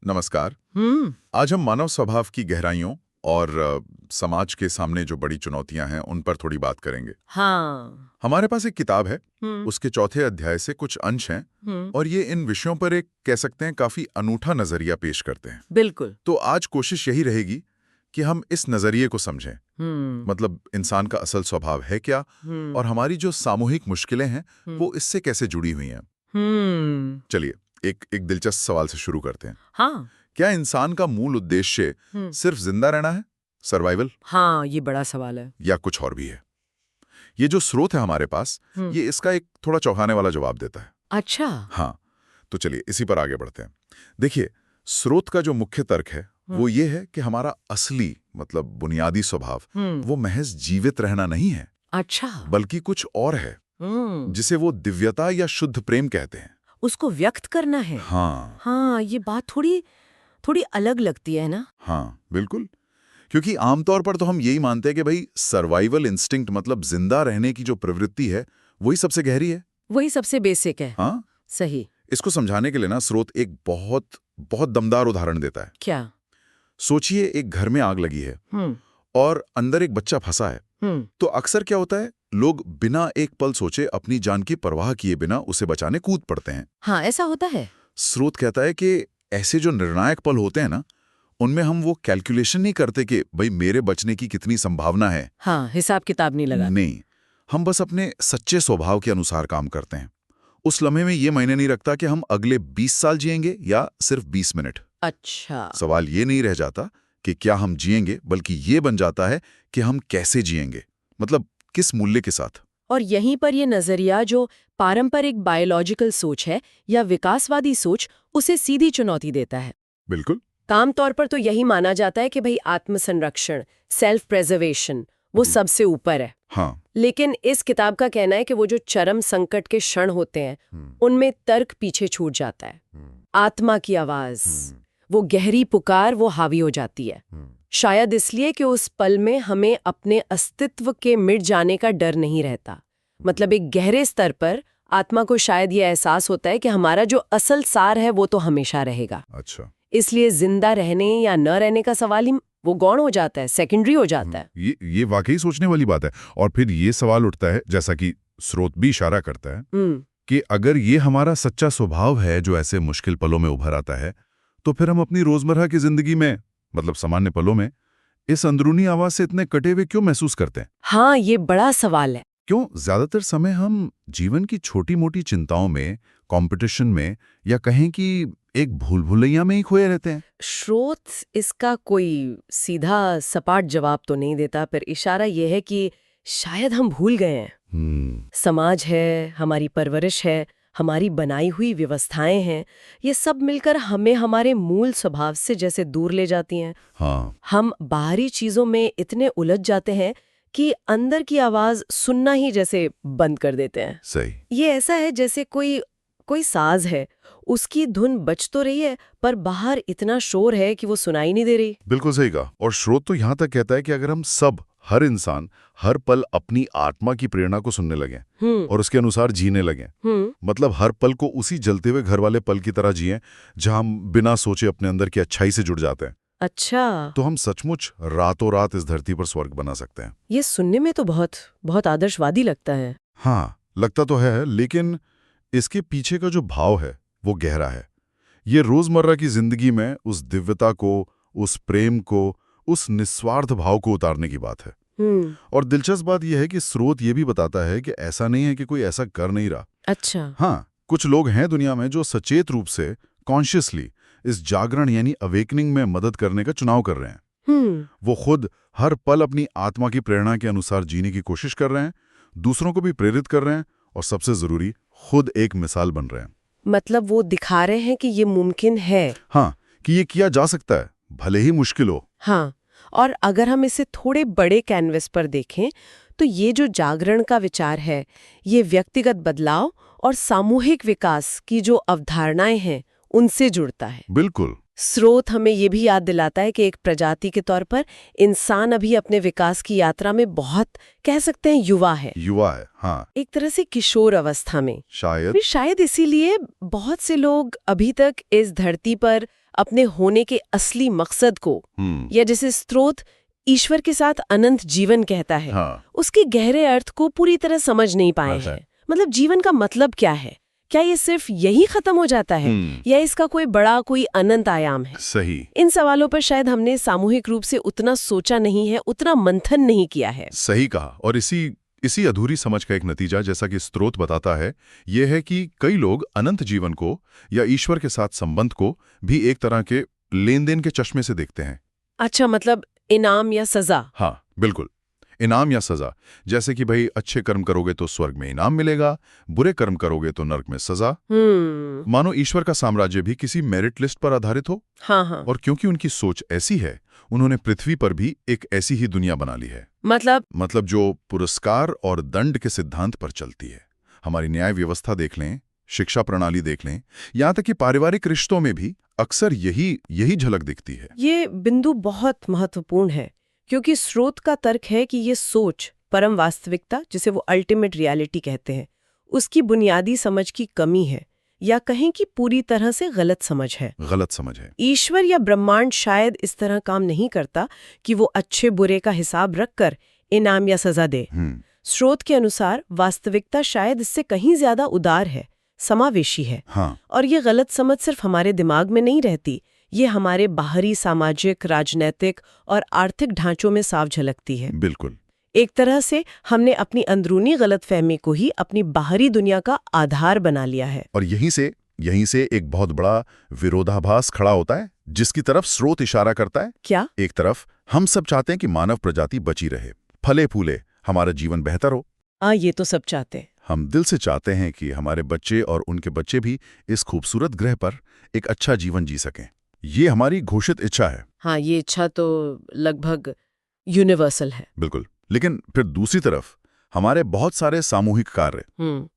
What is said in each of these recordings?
नमस्कार। आज हम मानव स्वभाव की गहराइयों और समाज के सामने जो बड़ी चुनौतियां हैं उन पर थोड़ी बात करेंगे। हाँ। हमारे पास एक किताब है, हम्म। उसके चौथे अध्याय से कुछ अंश हैं हम्म। और ये इन विषयों पर एक कह सकते हैं काफी अनूठा नजरिया पेश करते हैं। बिल्कुल। तो आज कोशिश यही रहेगी कि हम इस नजरिए को समझें। मतलब इंसान का असल स्वभाव है क्या और हमारी जो सामूहिक मुश्किलें हैं वो इससे कैसे जुड़ी हुई हैं। चलिए एक दिलचस्प सवाल से शुरू करते हैं। हाँ। क्या इंसान का मूल उद्देश्य सिर्फ जिंदा रहना है, सर्वाइवल, हाँ, ये बड़ा सवाल है। या कुछ और भी है? ये जो स्रोत है हमारे पास, ये इसका एक थोड़ा चौंकाने वाला जवाब देता है। अच्छा। हाँ, तो चलिए इसी पर आगे बढ़ते हैं। देखिए, स्रोत का जो मुख्य तर्क है वो ये है कि हमारा असली मतलब बुनियादी स्वभाव वो महज जीवित रहना नहीं है। अच्छा। बल्कि कुछ और है जिसे वो दिव्यता या शुद्ध प्रेम कहते हैं। उसको व्यक्त करना है। हाँ हाँ, ये बात थोड़ी थोड़ी अलग लगती है ना। हाँ, बिल्कुल। क्योंकि आमतौर पर तो हम यही मानते हैं कि भाई सर्वाइवल इंस्टिंक्ट मतलब जिंदा रहने की जो प्रवृत्ति है वही सबसे गहरी है, वही सबसे बेसिक है। हाँ। सही। इसको समझाने के लिए ना स्रोत एक बहुत बहुत दमदार उदाहरण देता है। क्या? सोचिए एक घर में आग लगी है और अंदर एक बच्चा फंसा है। तो अक्सर क्या होता है, लोग बिना एक पल सोचे अपनी जान की परवाह किए बिना उसे बचाने कूद पड़ते हैं। हाँ, ऐसा होता है। स्रोत कहता है कि ऐसे जो निर्णायक पल होते हैं ना, उनमें हम वो कैलकुलेशन नहीं करते कि भाई मेरे बचने की कितनी संभावना है। हाँ, हिसाब किताब नहीं लगा। नहीं, हम बस अपने सच्चे स्वभाव के अनुसार काम करते हैं। उस लम्हे में ये मायने नहीं रखता कि हम अगले 20 साल जिएंगे या सिर्फ 20 मिनट। अच्छा। सवाल ये नहीं रह जाता कि क्या हम जिएंगे, बल्कि ये बन जाता है कि हम कैसे जिएंगे, मतलब किस मूल्य के साथ। और यहीं पर ये नजरिया जो पारंपरिक बायोलॉजिकल सोच है या विकासवादी सोच, उसे सीधी चुनौती देता है। बिल्कुल। आमतौर पर तो यही माना जाता है कि भाई आत्मसंरक्षण, सेल्फ प्रेजर्वेशन, वो सबसे ऊपर है। हाँ। लेकिन इस किताब का कहना है कि वो जो चरम संकट के क्षण होते हैं उनमें तर्क पीछे छूट जाता है। आत्मा की आवाज, वो गहरी पुकार, वो हावी हो जाती है। शायद इसलिए कि उस पल में हमें अपने अस्तित्व के मिट जाने का डर नहीं रहता। मतलब एक गहरे स्तर पर आत्मा को शायद ये एहसास होता है कि हमारा जो असल सार है वो तो हमेशा रहेगा। अच्छा। इसलिए जिंदा रहने या न रहने का सवाल ही वो गौण हो जाता है, सेकेंडरी हो जाता है। ये वाकई सोचने वाली बात है। और फिर ये सवाल उठता है, जैसा कि स्रोत भी इशारा करता है, कि अगर ये हमारा सच्चा स्वभाव है जो ऐसे मुश्किल पलों में उभर आता है, तो फिर हम अपनी रोजमर्रा की जिंदगी में मतलब सामान्य पलों में इस अंदरूनी आवाज से इतने कटे हुए क्यों महसूस करते हैं? हाँ, ये बड़ा सवाल है। क्यों ज्यादातर समय हम जीवन की छोटी मोटी चिंताओं में, कंपटीशन में, या कहें कि एक भूल भुलैया में ही खोए रहते हैं? स्रोत इसका कोई सीधा सपाट जवाब तो नहीं देता, पर इशारा यह है कि शायद हम भूल गए हैं। समाज है, हमारी परवरिश है, हमारी बनाई हुई व्यवस्थाएं हैं, ये सब मिलकर हमें हमारे मूल स्वभाव से जैसे दूर ले जाती हैं। हाँ। हम बाहरी चीजों में इतने उलझ जाते हैं कि अंदर की आवाज सुनना ही जैसे बंद कर देते हैं। सही। ये ऐसा है जैसे कोई साज है, उसकी धुन बज तो रही है पर बाहर इतना शोर है कि वो सुनाई नहीं दे रही। बिल्कुल सही कहा। और स्रोत तो यहाँ तक कहता है कि अगर हम सब, हर इंसान, हर पल अपनी आत्मा की प्रेरणा को सुनने लगे और उसके अनुसार जीने लगे, मतलब हर पल को उसी जलते हुए घर वाले पल की तरह जिए जहां हम बिना सोचे अपने अंदर की अच्छाई से जुड़ जाते हैं, अच्छा, तो हम सचमुच रातों रात इस धरती पर स्वर्ग बना सकते हैं। ये सुनने में तो बहुत बहुत आदर्शवादी लगता है। हाँ, लगता तो है, लेकिन इसके पीछे का जो भाव है वो गहरा है। ये रोजमर्रा की जिंदगी में उस दिव्यता को, उस प्रेम को, उस निस्वार्थ भाव को उतारने की बात है। और दिलचस्प बात यह है कि स्रोत ये भी बताता है कि ऐसा नहीं है कि कोई ऐसा कर नहीं रहा। अच्छा। हाँ, कुछ लोग हैं दुनिया में जो सचेत रूप से, कॉन्शियसली इस जागरण यानी अवेकनिंग में मदद करने का चुनाव कर रहे हैं। वो खुद हर पल अपनी आत्मा की प्रेरणा के अनुसार जीने की कोशिश कर रहे हैं, दूसरों को भी प्रेरित कर रहे हैं, और सबसे जरूरी, खुद एक मिसाल बन रहे हैं। मतलब वो दिखा रहे हैं कि ये मुमकिन है। हाँ, कि ये किया जा सकता है, भले ही मुश्किल हो। हाँ, और अगर हम इसे थोड़े बड़े कैनवस पर देखें तो ये जो जागरण का विचार है, ये व्यक्तिगत बदलाव और सामूहिक विकास की जो अवधारणाएं हैं उनसे जुड़ता है। बिल्कुल। स्रोत हमें ये भी याद दिलाता है कि एक प्रजाति के तौर पर इंसान अभी अपने विकास की यात्रा में बहुत, कह सकते हैं, युवा है। हाँ। एक तरह से किशोर अवस्था में। शायद इसीलिए बहुत से लोग अभी तक इस धरती पर अपने होने के असली मकसद को, या जैसे स्रोत ईश्वर के साथ अनंत जीवन कहता है, हाँ। उसके गहरे अर्थ को पूरी तरह समझ नहीं पाए अच्छा। हैं। मतलब जीवन का मतलब क्या है? क्या ये सिर्फ यही खत्म हो जाता है, या इसका कोई बड़ा, कोई अनंत आयाम है? सही। इन सवालों पर शायद हमने सामूहिक रूप से उतना सोचा नहीं है, उतना मंथन नहीं किया है। सही कहा। और इसी अधूरी समझ का एक नतीजा, जैसा कि स्रोत बताता है, यह है कि कई लोग अनंत जीवन को या ईश्वर के साथ संबंध को भी एक तरह के लेन देन के चश्मे से देखते हैं। अच्छा, मतलब इनाम या सजा? हाँ, बिल्कुल, इनाम या सजा। जैसे कि भाई अच्छे कर्म करोगे तो स्वर्ग में इनाम मिलेगा, बुरे कर्म करोगे तो नरक में सजा। मानो ईश्वर का साम्राज्य भी किसी मेरिट लिस्ट पर आधारित हो। हाँ हाँ। और क्योंकि उनकी सोच ऐसी है, उन्होंने पृथ्वी पर भी एक ऐसी ही दुनिया बना ली है। मतलब जो पुरस्कार और दंड के सिद्धांत पर चलती है। हमारी न्याय व्यवस्था देख लें, शिक्षा प्रणाली देख लें, यहाँ तक कि पारिवारिक रिश्तों में भी अक्सर यही झलक दिखती है। ये बिंदु बहुत महत्वपूर्ण है, क्योंकि स्रोत का तर्क है कि ये सोच, परम वास्तविकता, जिसे वो अल्टीमेट रियलिटी कहते हैं, उसकी बुनियादी समझ की कमी है, या कहें कि पूरी तरह से गलत समझ है। गलत समझ है। ईश्वर या ब्रह्मांड शायद इस तरह काम नहीं करता कि वो अच्छे बुरे का हिसाब रखकर इनाम या सजा दे। स्रोत के अनुसार वास्तविकता शायद इससे कहीं ज्यादा उदार है, समावेशी है। हाँ। और ये गलत समझ सिर्फ हमारे दिमाग में नहीं रहती, ये हमारे बाहरी सामाजिक, राजनैतिक और आर्थिक ढांचों में साफ झलकती है। बिल्कुल। एक तरह से हमने अपनी अंदरूनी गलतफहमी को ही अपनी बाहरी दुनिया का आधार बना लिया है। और यहीं से एक बहुत बड़ा विरोधाभास खड़ा होता है, जिसकी तरफ स्रोत इशारा करता है। क्या? एक तरफ हम सब चाहते हैं कि मानव प्रजाति बची रहे, फले फूले, हमारा जीवन बेहतर हो। ये तो सब चाहते हैं। हम दिल से चाहते हैं कि हमारे बच्चे और उनके बच्चे भी इस खूबसूरत ग्रह पर एक अच्छा जीवन जी सकें। ये हमारी घोषित इच्छा है। हाँ, ये इच्छा तो लगभग यूनिवर्सल है। बिल्कुल। लेकिन फिर दूसरी तरफ हमारे बहुत सारे सामूहिक कार्य,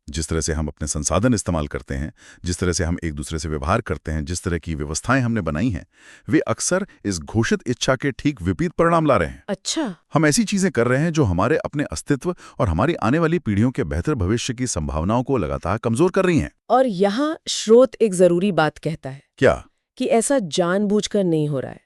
जिस तरह से हम अपने संसाधन इस्तेमाल करते हैं, जिस तरह से हम एक दूसरे से व्यवहार करते हैं, जिस तरह की व्यवस्थाएं हमने बनाई हैं, वे अक्सर इस घोषित इच्छा के ठीक विपरीत परिणाम ला रहे हैं। अच्छा। हम ऐसी चीजें कर रहे हैं जो हमारे अपने अस्तित्व और हमारी आने वाली पीढ़ियों के बेहतर भविष्य की संभावनाओं को लगातार कमजोर कर रही हैं। और यहाँ स्रोत एक जरूरी बात कहता है। क्या? कि ऐसा जानबूझकर नहीं हो रहा है।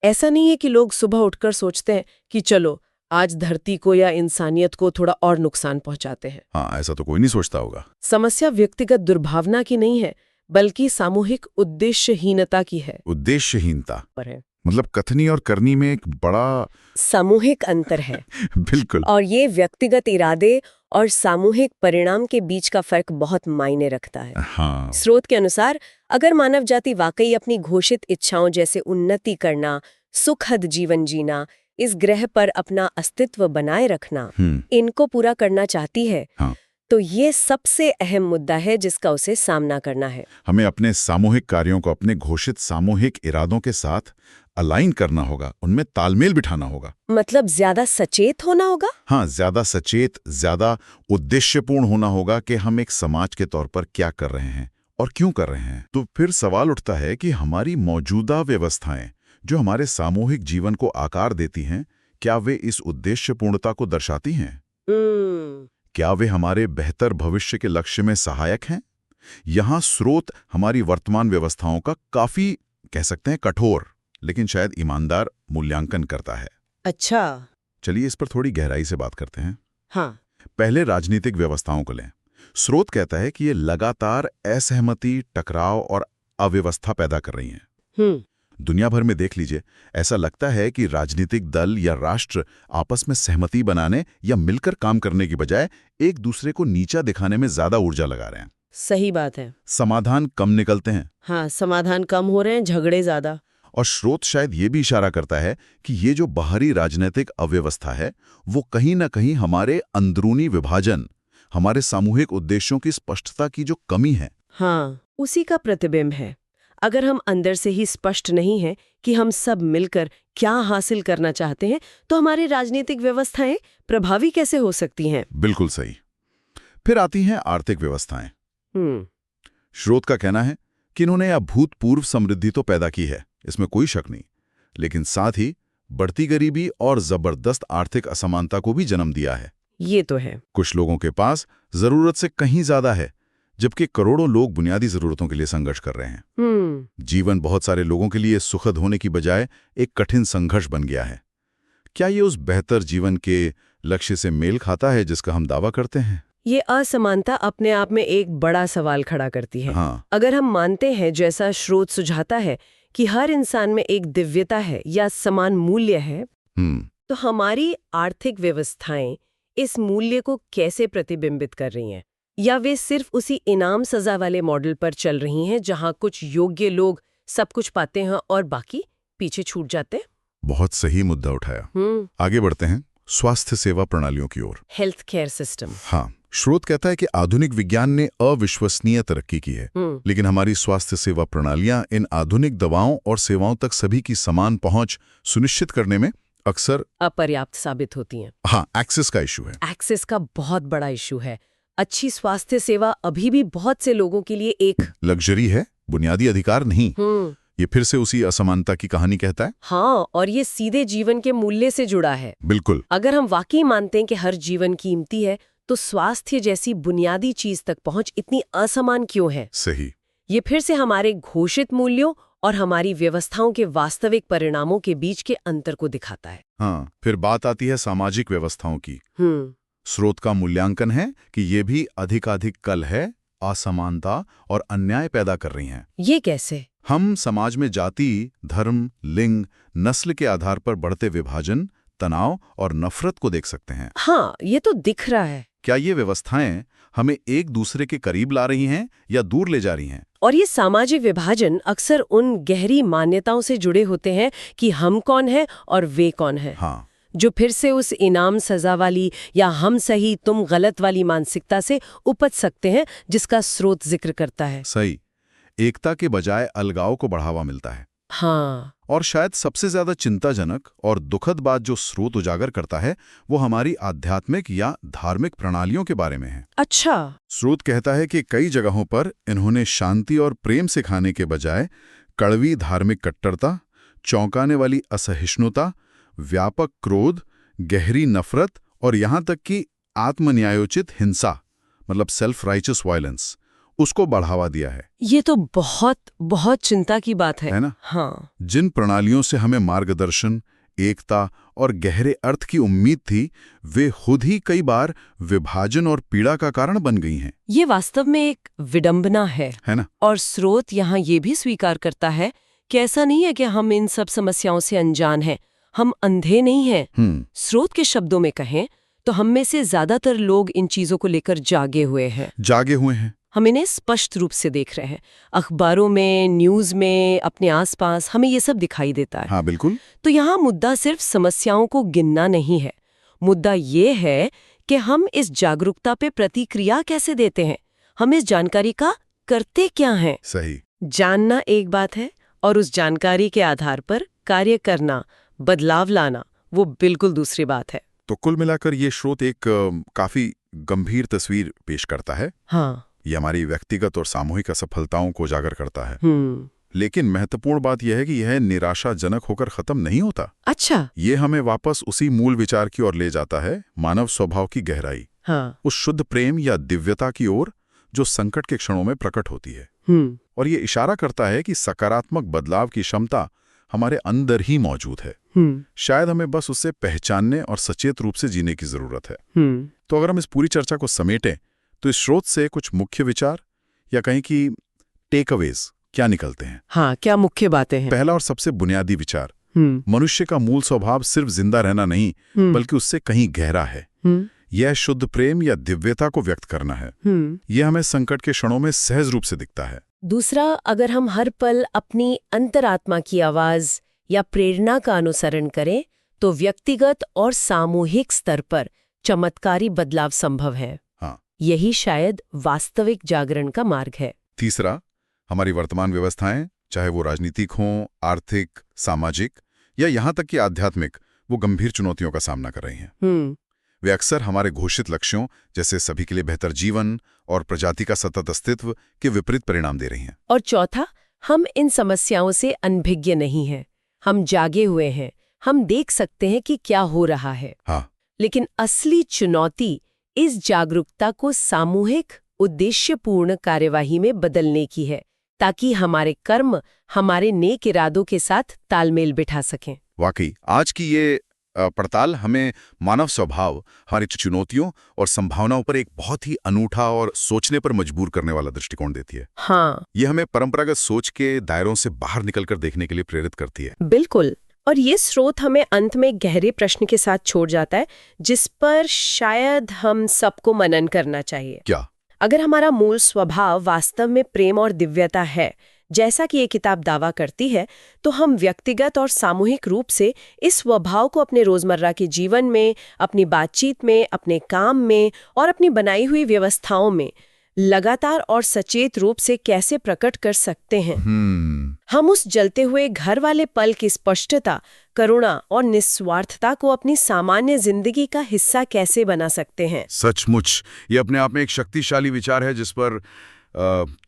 ऐसा नहीं है कि लोग सुबह उठकर सोचते हैं कि चलो आज धरती को या इंसानियत को थोड़ा और नुकसान पहुंचाते हैं। हाँ, ऐसा तो कोई नहीं सोचता होगा। समस्या व्यक्तिगत दुर्भावना की नहीं है, बल्कि सामूहिक उद्देश्यहीनता की है। उद्देश्यहीनता पर है, मतलब कथनी और करनी में एक बड़ा सामूहिक अंतर है। बिल्कुल। और ये व्यक्तिगत इरादे और सामूहिक परिणाम के बीच का फर्क बहुत मायने रखता है। हाँ। स्रोत के अनुसार अगर मानव जाति वाकई अपनी घोषित इच्छाओं जैसे उन्नति करना, सुखद जीवन जीना, इस ग्रह पर अपना अस्तित्व बनाए रखना, इनको पूरा करना चाहती है, हाँ। तो ये सबसे अहम मुद्दा है जिसका उसे सामना करना है। हमें अपने सामूहिक कार्यों को अपने घोषित सामूहिक इरादों के साथ अलाइन करना होगा, उनमें तालमेल बिठाना होगा। मतलब ज्यादा सचेत होना होगा। हाँ, ज्यादा सचेत, ज्यादा उद्देश्यपूर्ण होना होगा कि हम एक समाज के तौर पर क्या कर रहे हैं और क्यों कर रहे हैं। तो फिर सवाल उठता है कि हमारी मौजूदा व्यवस्थाएं जो हमारे सामूहिक जीवन को आकार देती हैं, क्या वे इस उद्देश्यपूर्णता को दर्शाती हैं? क्या वे हमारे बेहतर भविष्य के लक्ष्य में सहायक हैं? यहाँ स्रोत हमारी वर्तमान व्यवस्थाओं का काफी, कह सकते हैं, कठोर लेकिन शायद ईमानदार मूल्यांकन करता है। अच्छा। चलिए इस पर थोड़ी गहराई से बात करते हैं। हाँ। पहले राजनीतिक व्यवस्थाओं को लें। स्रोत कहता है कि ये लगातार असहमति, टकराव और अव्यवस्था पैदा कर रही हैं। दुनिया भर में देख लीजिए, ऐसा लगता है कि राजनीतिक दल या राष्ट्र आपस में सहमति बनाने या मिलकर काम करने की बजाय एक दूसरे को नीचा दिखाने में ज्यादा ऊर्जा लगा रहे हैं। सही बात है। समाधान कम निकलते हैं। हाँ, समाधान कम हो रहे हैं, झगड़े ज्यादा। और स्रोत शायद ये भी इशारा करता है कि ये जो बाहरी राजनीतिक अव्यवस्था है, वो कहीं ना कहीं हमारे अंदरूनी विभाजन, हमारे सामूहिक उद्देश्यों की स्पष्टता की जो कमी है, हाँ, उसी का प्रतिबिंब है। अगर हम अंदर से ही स्पष्ट नहीं हैं कि हम सब मिलकर क्या हासिल करना चाहते हैं, तो हमारी राजनीतिक व्यवस्थाएं प्रभावी कैसे हो सकती हैं? बिल्कुल सही। फिर आती हैं आर्थिक व्यवस्थाएं। स्रोत का कहना है कि इन्होंने अभूतपूर्व समृद्धि तो पैदा की है, इसमें कोई शक नहीं, लेकिन साथ ही बढ़ती गरीबी और जबरदस्त आर्थिक असमानता को भी जन्म दिया है। ये तो है। कुछ लोगों के पास जरूरत से कहीं ज्यादा है, जबकि करोड़ों लोग बुनियादी जरूरतों के लिए संघर्ष कर रहे हैं। जीवन बहुत सारे लोगों के लिए सुखद होने की बजाय एक कठिन संघर्ष बन गया है। क्या ये उस बेहतर जीवन के लक्ष्य से मेल खाता है जिसका हम दावा करते हैं? ये असमानता अपने आप में एक बड़ा सवाल खड़ा करती है। हाँ। अगर हम मानते हैं, जैसा स्रोत सुझाता है, कि हर इंसान में एक दिव्यता है या समान मूल्य है, तो हमारी आर्थिक व्यवस्थाएं इस मूल्य को कैसे प्रतिबिंबित कर रही हैं? या वे सिर्फ उसी इनाम सजा वाले मॉडल पर चल रही हैं जहां कुछ योग्य लोग सब कुछ पाते हैं और बाकी पीछे छूट जाते हैं? बहुत सही मुद्दा उठाया। आगे बढ़ते हैं स्वास्थ्य सेवा प्रणालियों की ओर। Health care system. हाँ, स्रोत कहता है कि आधुनिक विज्ञान ने अविश्वसनीय तरक्की की है, लेकिन हमारी स्वास्थ्य सेवा प्रणालियां इन आधुनिक दवाओं और सेवाओं तक सभी की समान पहुंच सुनिश्चित करने में अक्सर अपर्याप्त साबित होती हैं। हाँ, एक्सेस का इशू है। एक्सेस का बहुत बड़ा इशू है। अच्छी स्वास्थ्य सेवा अभी भी बहुत से लोगों के लिए एक लग्जरी है, बुनियादी अधिकार नहीं। ये फिर से उसी असमानता की कहानी कहता है। हाँ, और ये सीधे जीवन के मूल्य से जुड़ा है। बिल्कुल। अगर हम वाकई मानते हैं कि हर जीवन कीमती है, तो स्वास्थ्य जैसी बुनियादी चीज तक पहुंच इतनी असमान क्यों है? सही। ये फिर से हमारे घोषित मूल्यों और हमारी व्यवस्थाओं के वास्तविक परिणामों के बीच के अंतर को दिखाता है। हाँ, फिर बात आती है सामाजिक व्यवस्थाओं की। स्रोत का मूल्यांकन है कि ये भी अधिकाधिक कलह, असमानता और अन्याय पैदा कर रही हैं। ये कैसे? हम समाज में जाति, धर्म, लिंग, नस्ल के आधार पर बढ़ते विभाजन, तनाव और नफरत को देख सकते हैं। हाँ, ये तो दिख रहा है। क्या ये व्यवस्थाएं हमें एक दूसरे के करीब ला रही हैं या दूर ले जा रही हैं? और ये सामाजिक विभाजन अक्सर उन गहरी मान्यताओं से जुड़े होते हैं कि हम कौन हैं और वे कौन हैं। हाँ। जो फिर से उस इनाम सजा वाली या हम सही तुम गलत वाली मानसिकता से उपज सकते हैं, जिसका स्रोत जिक्र करता है। सही। एकता के बजाय अलगाव को बढ़ावा मिलता है। हाँ। और शायद सबसे ज्यादा चिंताजनक और दुखद बात जो स्रोत उजागर करता है, वो हमारी आध्यात्मिक या धार्मिक प्रणालियों के बारे में है। अच्छा। स्रोत कहता है कि कई जगहों पर इन्होंने शांति और प्रेम सिखाने के बजाय कड़वी धार्मिक कट्टरता, चौंकाने वाली असहिष्णुता, व्यापक क्रोध, गहरी नफरत और यहां तक कि आत्मन्यायोचित हिंसा, मतलब सेल्फ राइचस वायलेंस, उसको बढ़ावा दिया है। ये तो बहुत बहुत चिंता की बात है ना? हाँ। जिन प्रणालियों से हमें मार्गदर्शन, एकता और गहरे अर्थ की उम्मीद थी, वे खुद ही कई बार विभाजन और पीड़ा का कारण बन गई हैं। ये वास्तव में एक विडंबना है ना? और स्रोत यहाँ ये भी स्वीकार करता है कि ऐसा नहीं है कि हम इन सब समस्याओं से अनजान हैं, हम अंधे नहीं हैं। स्रोत के शब्दों में कहें तो हम में से ज्यादातर लोग इन चीजों को लेकर जागे हुए हैं। हम इन्हें स्पष्ट रूप से देख रहे हैं। अखबारों में, न्यूज में, अपने आसपास हमें ये सब दिखाई देता है। हाँ, बिल्कुल। तो यहाँ मुद्दा सिर्फ समस्याओं को गिनना नहीं है। मुद्दा ये है कि हम इस जागरूकता पे प्रतिक्रिया कैसे देते हैं, हम इस जानकारी का करते क्या हैं। सही। जानना एक बात है और उस जानकारी के आधार पर कार्य करना, बदलाव लाना, वो बिल्कुल दूसरी बात है। तो कुल मिलाकर ये स्रोत एक काफी गंभीर तस्वीर पेश करता है। हाँ। ये हमारी व्यक्तिगत और सामूहिक असफलताओं को उजागर करता है। लेकिन महत्वपूर्ण बात यह है कि यह निराशाजनक होकर खत्म नहीं होता। अच्छा। ये हमें वापस उसी मूल विचार की ओर ले जाता है, मानव स्वभाव की गहराई। हाँ। उस शुद्ध प्रेम या दिव्यता की ओर जो संकट के क्षणों में प्रकट होती है। और ये इशारा करता है कि सकारात्मक बदलाव की क्षमता हमारे अंदर ही मौजूद है। शायद हमें बस उससे पहचानने और सचेत रूप से जीने की जरूरत है। तो अगर हम इस पूरी चर्चा को समेटें तो इस स्रोत से कुछ मुख्य विचार या कहीं कि टेकअवेज क्या निकलते हैं? हाँ, क्या मुख्य बातें हैं? पहला और सबसे बुनियादी विचार, मनुष्य का मूल स्वभाव सिर्फ जिंदा रहना नहीं, बल्कि उससे कहीं गहरा है। यह शुद्ध प्रेम या दिव्यता को व्यक्त करना है। यह हमें संकट के क्षणों में सहज रूप से दिखता है। दूसरा, अगर हम हर पल अपनी अंतरात्मा की आवाज या प्रेरणा का अनुसरण करें तो व्यक्तिगत और सामूहिक स्तर पर चमत्कारी बदलाव संभव है। हाँ। यही शायद वास्तविक जागरण का मार्ग है। तीसरा, हमारी वर्तमान व्यवस्थाएं, चाहे वो राजनीतिक हों, आर्थिक, सामाजिक या यहाँ तक कि आध्यात्मिक, वो गंभीर चुनौतियों का सामना कर रही हैं। वे अक्सर हमारे घोषित लक्ष्यों जैसे सभी के लिए बेहतर जीवन और प्रजाति का सतत अस्तित्व के विपरीत परिणाम दे रही हैं। और चौथा, हम इन समस्याओं से अनभिज्ञ नहीं हैं। हम जागे हुए हैं, हम देख सकते हैं कि क्या हो रहा है। हाँ। लेकिन असली चुनौती इस जागरूकता को सामूहिक, उद्देश्यपूर्ण कार्यवाही में बदलने की है, ताकि हमारे कर्म हमारे नेक इरादों के साथ तालमेल बिठा सकें। वाकई आज की ये पड़ताल हमें मानव स्वभाव, हमारी चुनौतियों और संभावनाओं पर एक बहुत ही अनूठा और सोचने पर मजबूर करने वाला दृष्टिकोण देती है। हाँ, ये हमें परंपरागत सोच के दायरों से बाहर निकलकर देखने के लिए प्रेरित करती है। बिल्कुल। और ये स्रोत हमें अंत में गहरे प्रश्न के साथ छोड़ जाता है, जिस पर शायद हम सबको मनन करना चाहिए। क्या? अगर हमारा मूल स्वभाव वास्तव में प्रेम और दिव्यता है, जैसा कि ये किताब दावा करती है, तो हम व्यक्तिगत और सामूहिक रूप से इस स्वभाव को अपने रोजमर्रा के जीवन में, अपनी बातचीत में, अपने काम में और अपनी बनाई हुई व्यवस्थाओं में लगातार और सचेत रूप से कैसे प्रकट कर सकते हैं। हम उस जलते हुए घर वाले पल की स्पष्टता, करुणा और निस्वार्थता को अपनी सामान्य जिंदगी का हिस्सा कैसे बना सकते हैं। सचमुच ये अपने आप में एक शक्तिशाली विचार है जिस पर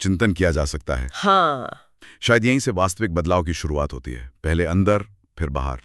चिंतन किया जा सकता है। हाँ, शायद यहीं से वास्तविक बदलाव की शुरुआत होती है, पहले अंदर फिर बाहर।